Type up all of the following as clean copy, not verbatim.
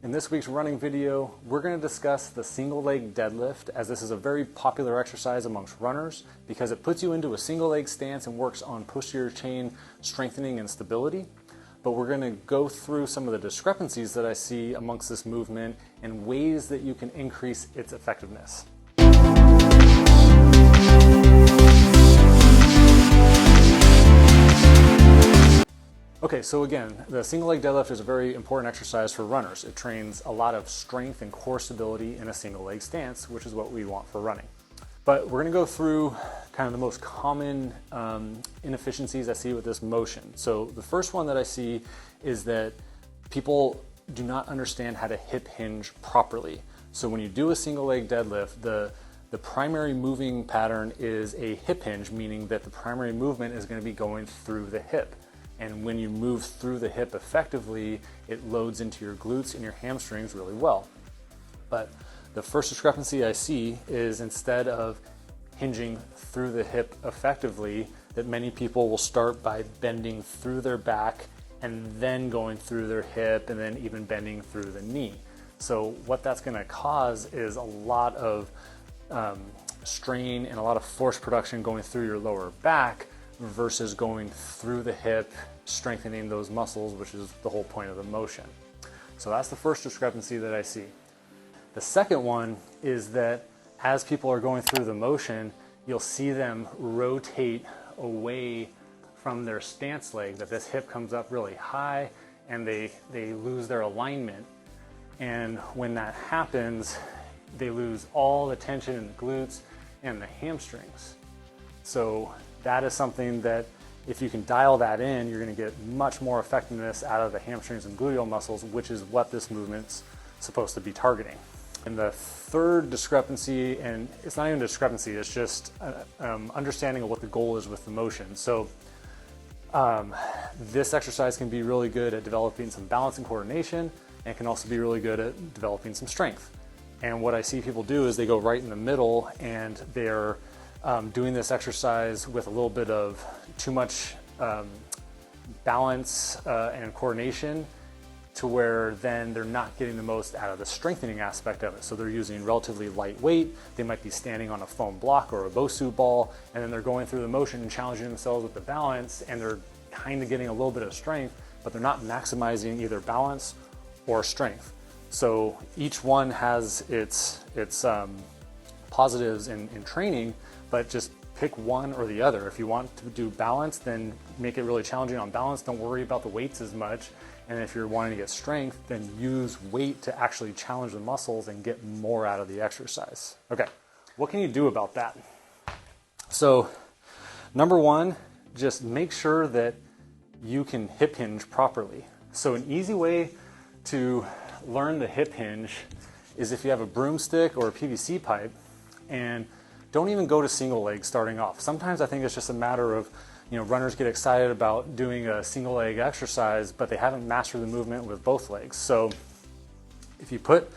In this week's running video, we're going to discuss the single leg deadlift, as this is a very popular exercise amongst runners because it puts you into a single leg stance and works on posterior chain strengthening and stability. But we're going to go through some of the discrepancies that I see amongst this movement and ways that you can increase its effectiveness. Okay, so again, the single leg deadlift is a very important exercise for runners. It trains a lot of strength and core stability in a single leg stance, which is what we want for running. But we're gonna go through kind of the most common inefficiencies I see with this motion. So the first one that I see is that people do not understand how to hip hinge properly. So when you do a single leg deadlift, the primary moving pattern is a hip hinge, meaning that the primary movement is gonna be going through the hip. And when you move through the hip effectively, it loads into your glutes and your hamstrings really well. But the first discrepancy I see is instead of hinging through the hip effectively, that many people will start by bending through their back and then going through their hip and then even bending through the knee. So what that's gonna cause is a lot of strain and a lot of force production going through your lower back versus going through the hip, strengthening those muscles, which is the whole point of the motion. So that's the first discrepancy that I see. The second one is that as people are going through the motion, you'll see them rotate away from their stance leg, that this hip comes up really high and they lose their alignment. And when that happens, they lose all the tension in the glutes and the hamstrings. So that is something that if you can dial that in, you're going to get much more effectiveness out of the hamstrings and gluteal muscles, which is what this movement's supposed to be targeting. And the third discrepancy, and it's not even a discrepancy, it's just understanding of what the goal is with the motion. So this exercise can be really good at developing some balance and coordination, and can also be really good at developing some strength. And what I see people do is they go right in the middle and they're doing this exercise with a little bit of too much balance and coordination, to where then they're not getting the most out of the strengthening aspect of it. So they're using relatively light weight. They might be standing on a foam block or a Bosu ball, and then they're going through the motion and challenging themselves with the balance, and they're kind of getting a little bit of strength, but they're not maximizing either balance or strength. So each one has its positives in training, but just pick one or the other. If you want to do balance, then make it really challenging on balance. Don't worry about the weights as much. And if you're wanting to get strength, then use weight to actually challenge the muscles and get more out of the exercise. Okay, what can you do about that? So number one, just make sure that you can hip hinge properly. So an easy way to learn the hip hinge is if you have a broomstick or a PVC pipe, and don't even go to single leg starting off. Sometimes I think it's just a matter of, runners get excited about doing a single leg exercise, but they haven't mastered the movement with both legs. So if you put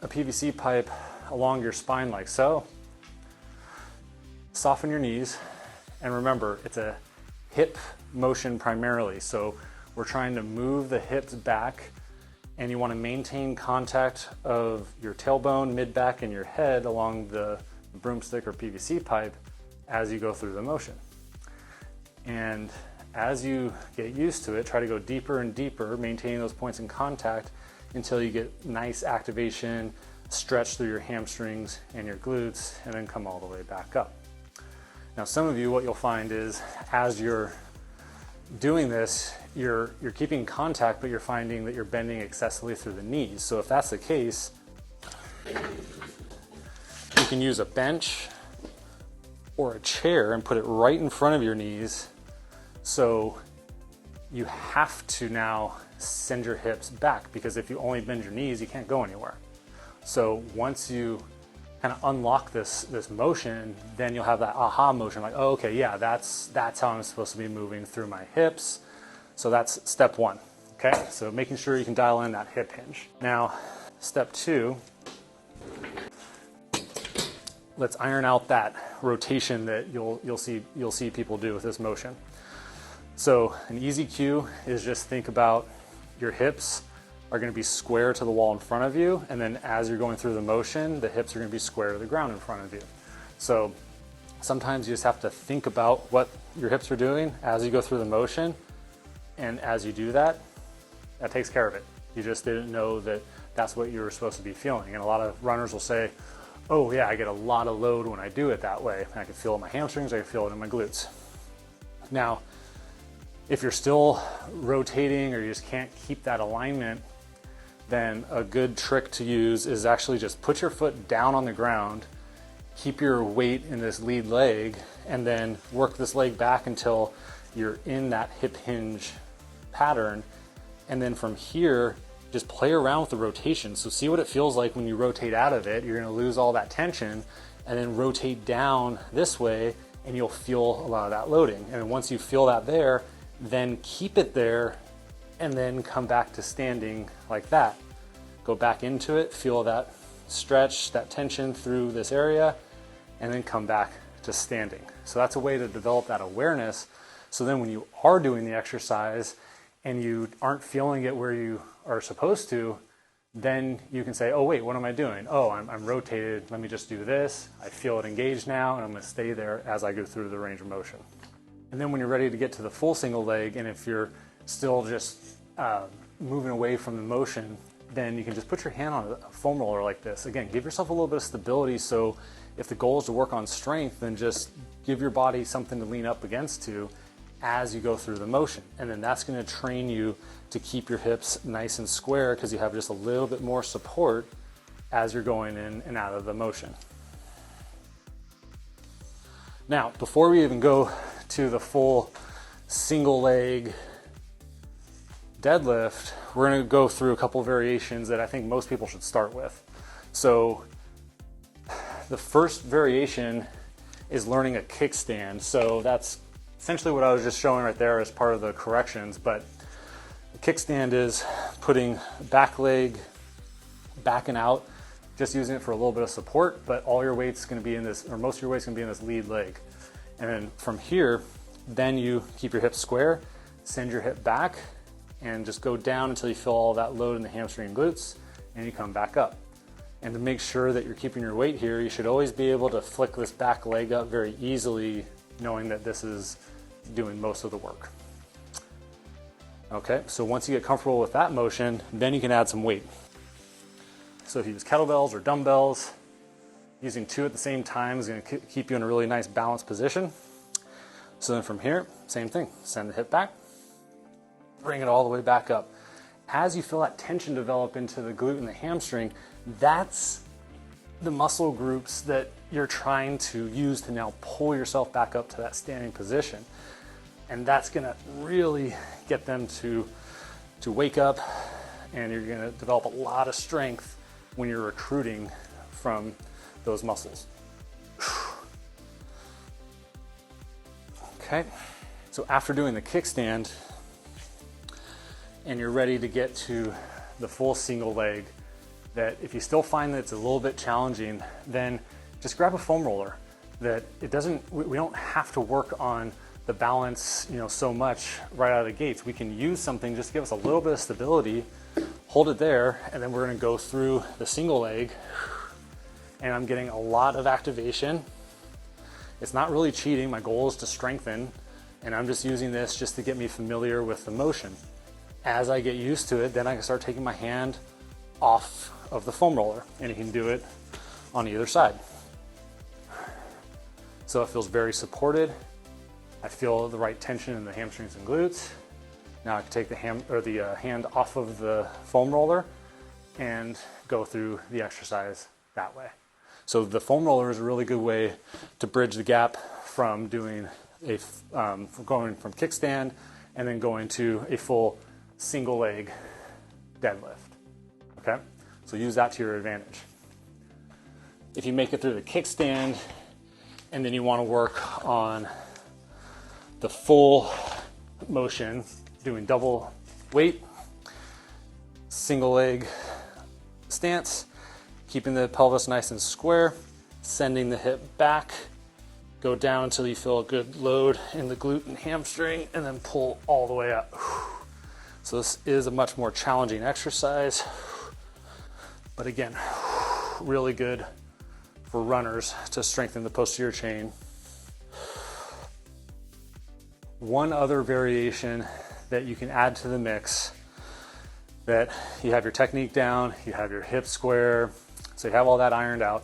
a PVC pipe along your spine like so, soften your knees, and remember, it's a hip motion primarily. So we're trying to move the hips back, and you want to maintain contact of your tailbone, mid-back, and your head along the broomstick or PVC pipe as you go through the motion. And as you get used to it, try to go deeper and deeper, maintaining those points in contact until you get nice activation, stretch through your hamstrings and your glutes, and then come all the way back up. Now, some of you, what you'll find is as you're doing this, you're keeping contact, but you're finding that you're bending excessively through the knees. So if that's the case, you can use a bench or a chair and put it right in front of your knees. So you have to now send your hips back, because if you only bend your knees, you can't go anywhere. So once you kind of unlock this motion, then you'll have that aha motion, like, oh, okay, yeah, that's how I'm supposed to be moving through my hips. So that's step one, okay? So making sure you can dial in that hip hinge. Now, step two, let's iron out that rotation that you'll see people do with this motion. So an easy cue is just think about your hips are going to be square to the wall in front of you, and then as you're going through the motion, the hips are going to be square to the ground in front of you. So sometimes you just have to think about what your hips are doing as you go through the motion, and as you do that, that takes care of it. You just didn't know that that's what you were supposed to be feeling. And a lot of runners will say, oh yeah, I get a lot of load when I do it that way. I can feel it in my hamstrings, I can feel it in my glutes. Now, if you're still rotating or you just can't keep that alignment, then a good trick to use is actually just put your foot down on the ground, keep your weight in this lead leg, and then work this leg back until you're in that hip hinge pattern. And then from here, just play around with the rotation. So see what it feels like when you rotate out of it. You're gonna lose all that tension, and then rotate down this way and you'll feel a lot of that loading. And once you feel that there, then keep it there and then come back to standing like that. Go back into it, feel that stretch, that tension through this area, and then come back to standing. So that's a way to develop that awareness. So then when you are doing the exercise and you aren't feeling it where you are supposed to, then you can say, oh wait, what am I doing? Oh, I'm rotated, let me just do this. I feel it engaged now, and I'm gonna stay there as I go through the range of motion. And then when you're ready to get to the full single leg, and if you're still just moving away from the motion, then you can just put your hand on a foam roller like this. Again, give yourself a little bit of stability, so if the goal is to work on strength, then just give your body something to lean up against to as you go through the motion. And then that's gonna train you to keep your hips nice and square, because you have just a little bit more support as you're going in and out of the motion. Now, before we even go to the full single leg deadlift, we're gonna go through a couple variations that I think most people should start with. So the first variation is learning a kickstand. So that's essentially what I was just showing right there as part of the corrections, but the kickstand is putting back leg back and out, just using it for a little bit of support, but all your weight's gonna be in this, or most of your weight's gonna be in this lead leg. And then from here, then you keep your hips square, send your hip back, and just go down until you feel all that load in the hamstring and glutes, and you come back up. And to make sure that you're keeping your weight here, you should always be able to flick this back leg up very easily, knowing that this is doing most of the work. Okay, so once you get comfortable with that motion, then you can add some weight. So if you use kettlebells or dumbbells, using two at the same time is going to keep you in a really nice balanced position. So then from here, same thing, send the hip back, bring it all the way back up. As you feel that tension develop into the glute and the hamstring, that's the muscle groups that you're trying to use to now pull yourself back up to that standing position. And that's gonna really get them to wake up, and you're gonna develop a lot of strength when you're recruiting from those muscles. Okay, so after doing the kickstand and you're ready to get to the full single leg, that if you still find that it's a little bit challenging, then just grab a foam roller. That it doesn't, we don't have to work on the balance, so much right out of the gates. We can use something just to give us a little bit of stability, hold it there, and then we're gonna go through the single leg, and I'm getting a lot of activation. It's not really cheating, my goal is to strengthen, and I'm just using this just to get me familiar with the motion. As I get used to it, then I can start taking my hand off of the foam roller, and you can do it on either side. So it feels very supported. I feel the right tension in the hamstrings and glutes. Now I can take the hand off of the foam roller and go through the exercise that way. So the foam roller is a really good way to bridge the gap from doing going from kickstand and then going to a full single leg deadlift. Okay, so use that to your advantage. If you make it through the kickstand and then you want to work on the full motion, doing double weight, single leg stance, keeping the pelvis nice and square, sending the hip back, go down until you feel a good load in the glute and hamstring, and then pull all the way up. So this is a much more challenging exercise, but again, really good for runners to strengthen the posterior chain. One other variation that you can add to the mix, that you have your technique down, you have your hips square, so you have all that ironed out.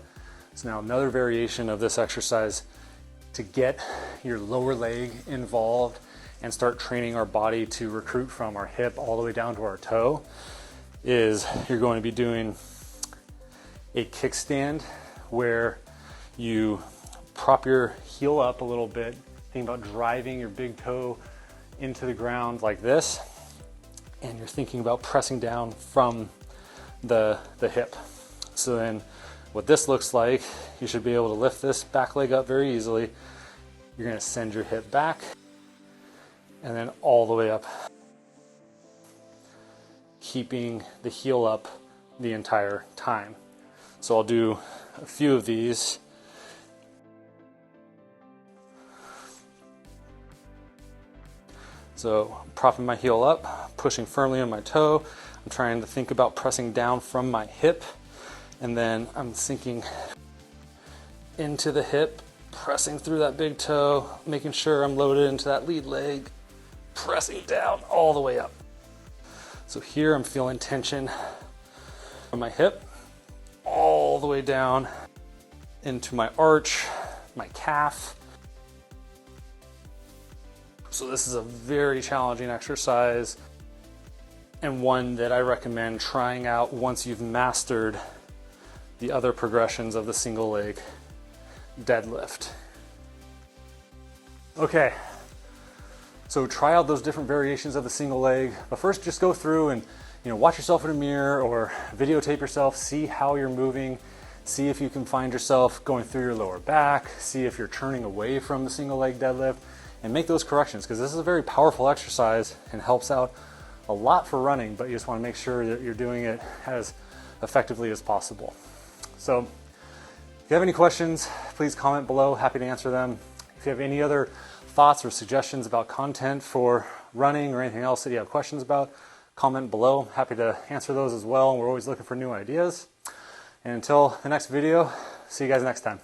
So now another variation of this exercise to get your lower leg involved and start training our body to recruit from our hip all the way down to our toe is you're going to be doing a kickstand where you prop your heel up a little bit, thinking about driving your big toe into the ground like this, and you're thinking about pressing down from the hip. So then what this looks like, you should be able to lift this back leg up very easily. You're going to send your hip back and then all the way up, keeping the heel up the entire time. So I'll do a few of these. So I'm propping my heel up, pushing firmly on my toe. I'm trying to think about pressing down from my hip, and then I'm sinking into the hip, pressing through that big toe, making sure I'm loaded into that lead leg, pressing down all the way up. So here I'm feeling tension from my hip all the way down into my arch, my calf. So this is a very challenging exercise, and one that I recommend trying out once you've mastered the other progressions of the single leg deadlift. Okay, so try out those different variations of the single leg, but first just go through and watch yourself in a mirror or videotape yourself, see how you're moving, see if you can find yourself going through your lower back, see if you're turning away from the single leg deadlift, and make those corrections, because this is a very powerful exercise and helps out a lot for running, but you just want to make sure that you're doing it as effectively as possible. So if you have any questions, please comment below, happy to answer them. If you have any other thoughts or suggestions about content for running or anything else that you have questions about, comment below, happy to answer those as well. We're always looking for new ideas. And until the next video, see you guys next time.